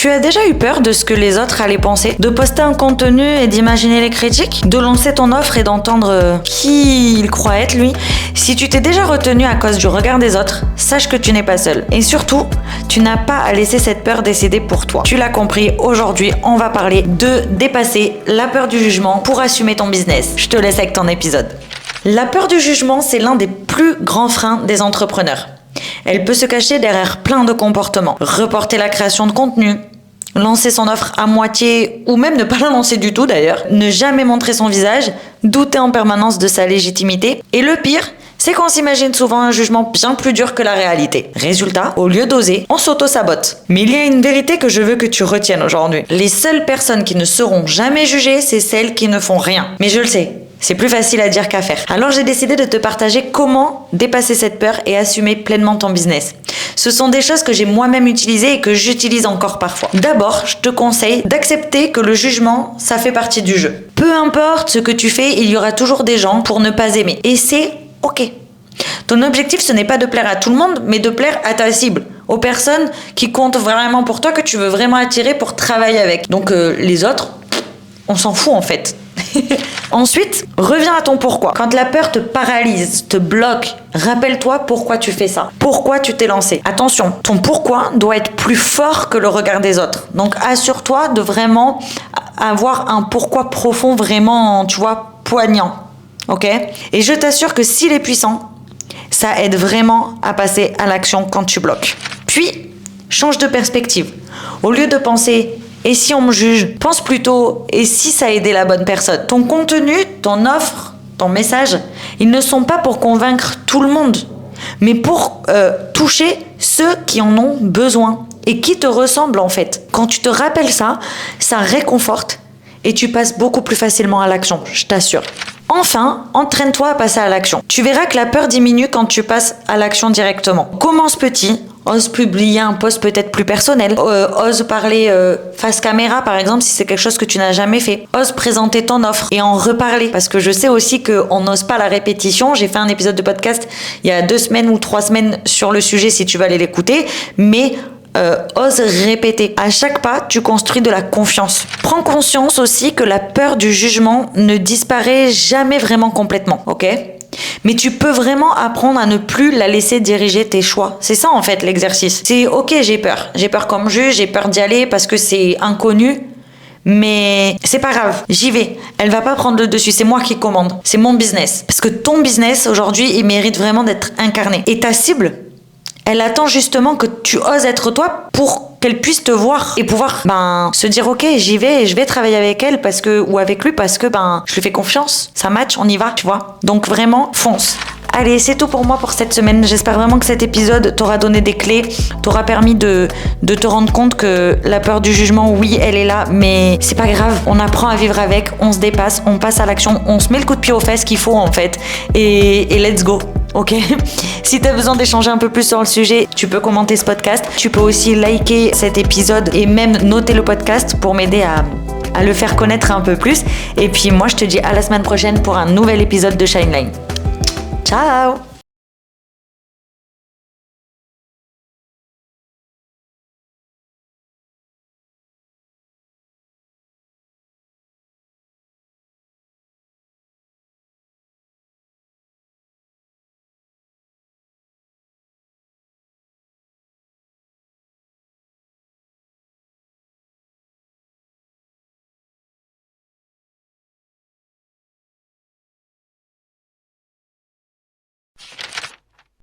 Tu as déjà eu peur de ce que les autres allaient penser? De poster un contenu et d'imaginer les critiques? De lancer ton offre et d'entendre qui il croit être lui? Si tu t'es déjà retenu à cause du regard des autres, sache que tu n'es pas seul. Et surtout, tu n'as pas à laisser cette peur décider pour toi. Tu l'as compris, aujourd'hui, on va parler de dépasser la peur du jugement pour assumer ton business. Je te laisse avec ton épisode. La peur du jugement, c'est l'un des plus grands freins des entrepreneurs. Elle peut se cacher derrière plein de comportements. Reporter la création de contenu, lancer son offre à moitié ou même ne pas la lancer du tout d'ailleurs, ne jamais montrer son visage, douter en permanence de sa légitimité. Et le pire, c'est qu'on s'imagine souvent un jugement bien plus dur que la réalité. Résultat, au lieu d'oser, on s'auto-sabote. Mais il y a une vérité que je veux que tu retiennes aujourd'hui. Les seules personnes qui ne seront jamais jugées, c'est celles qui ne font rien. Mais je le sais, c'est plus facile à dire qu'à faire. Alors j'ai décidé de te partager comment dépasser cette peur et assumer pleinement ton business. Ce sont des choses que j'ai moi-même utilisées et que j'utilise encore parfois. D'abord, je te conseille d'accepter que le jugement, ça fait partie du jeu. Peu importe ce que tu fais, il y aura toujours des gens pour ne pas aimer. Et c'est ok. Ton objectif, ce n'est pas de plaire à tout le monde, mais de plaire à ta cible, aux personnes qui comptent vraiment pour toi, que tu veux vraiment attirer pour travailler avec. Donc les autres, on s'en fout en fait. Ensuite, reviens à ton pourquoi. Quand la peur te paralyse, te bloque, rappelle-toi pourquoi tu fais ça. Pourquoi tu t'es lancé. Attention, ton pourquoi doit être plus fort que le regard des autres. Donc assure-toi de vraiment avoir un pourquoi profond, vraiment, tu vois, poignant. Ok ? Et je t'assure que s'il est puissant, ça aide vraiment à passer à l'action quand tu bloques. Puis, change de perspective. Au lieu de penser « et si on me juge ?» pense plutôt « et si ça aidait la bonne personne ?» Ton contenu, ton offre, ton message, ils ne sont pas pour convaincre tout le monde, mais pour toucher ceux qui en ont besoin et qui te ressemblent en fait. Quand tu te rappelles ça, ça réconforte et tu passes beaucoup plus facilement à l'action, je t'assure. Enfin, entraîne-toi à passer à l'action. Tu verras que la peur diminue quand tu passes à l'action directement. Commence petit. Ose publier un post peut-être plus personnel. Ose parler face caméra, par exemple, si c'est quelque chose que tu n'as jamais fait. Ose présenter ton offre et en reparler. Parce que je sais aussi qu'on n'ose pas la répétition. J'ai fait un épisode de podcast il y a 2 semaines ou 3 semaines sur le sujet, si tu veux aller l'écouter. Mais ose répéter. À chaque pas, tu construis de la confiance. Prends conscience aussi que la peur du jugement ne disparaît jamais vraiment complètement, ok ? Mais tu peux vraiment apprendre à ne plus la laisser diriger tes choix. C'est ça en fait l'exercice. C'est ok, j'ai peur. J'ai peur qu'on me juge, j'ai peur d'y aller parce que c'est inconnu. Mais c'est pas grave, j'y vais. Elle va pas prendre le dessus, c'est moi qui commande. C'est mon business. Parce que ton business aujourd'hui, il mérite vraiment d'être incarné. Et ta cible, elle attend justement que tu oses être toi pour qu'elle puisse te voir et pouvoir se dire ok, j'y vais et je vais travailler avec elle parce que ou avec lui parce que je lui fais confiance, ça match, on y va, tu vois. Donc vraiment, fonce. Allez, c'est tout pour moi pour cette semaine. J'espère vraiment que cet épisode t'aura donné des clés, t'aura permis de te rendre compte que la peur du jugement, oui, elle est là, mais c'est pas grave. On apprend à vivre avec, on se dépasse, on passe à l'action, on se met le coup de pied aux fesses qu'il faut en fait et let's go. Ok. Si tu as besoin d'échanger un peu plus sur le sujet, tu peux commenter ce podcast. Tu peux aussi liker cet épisode et même noter le podcast pour m'aider à le faire connaître un peu plus. Et puis moi, je te dis à la semaine prochaine pour un nouvel épisode de Shineline. Ciao!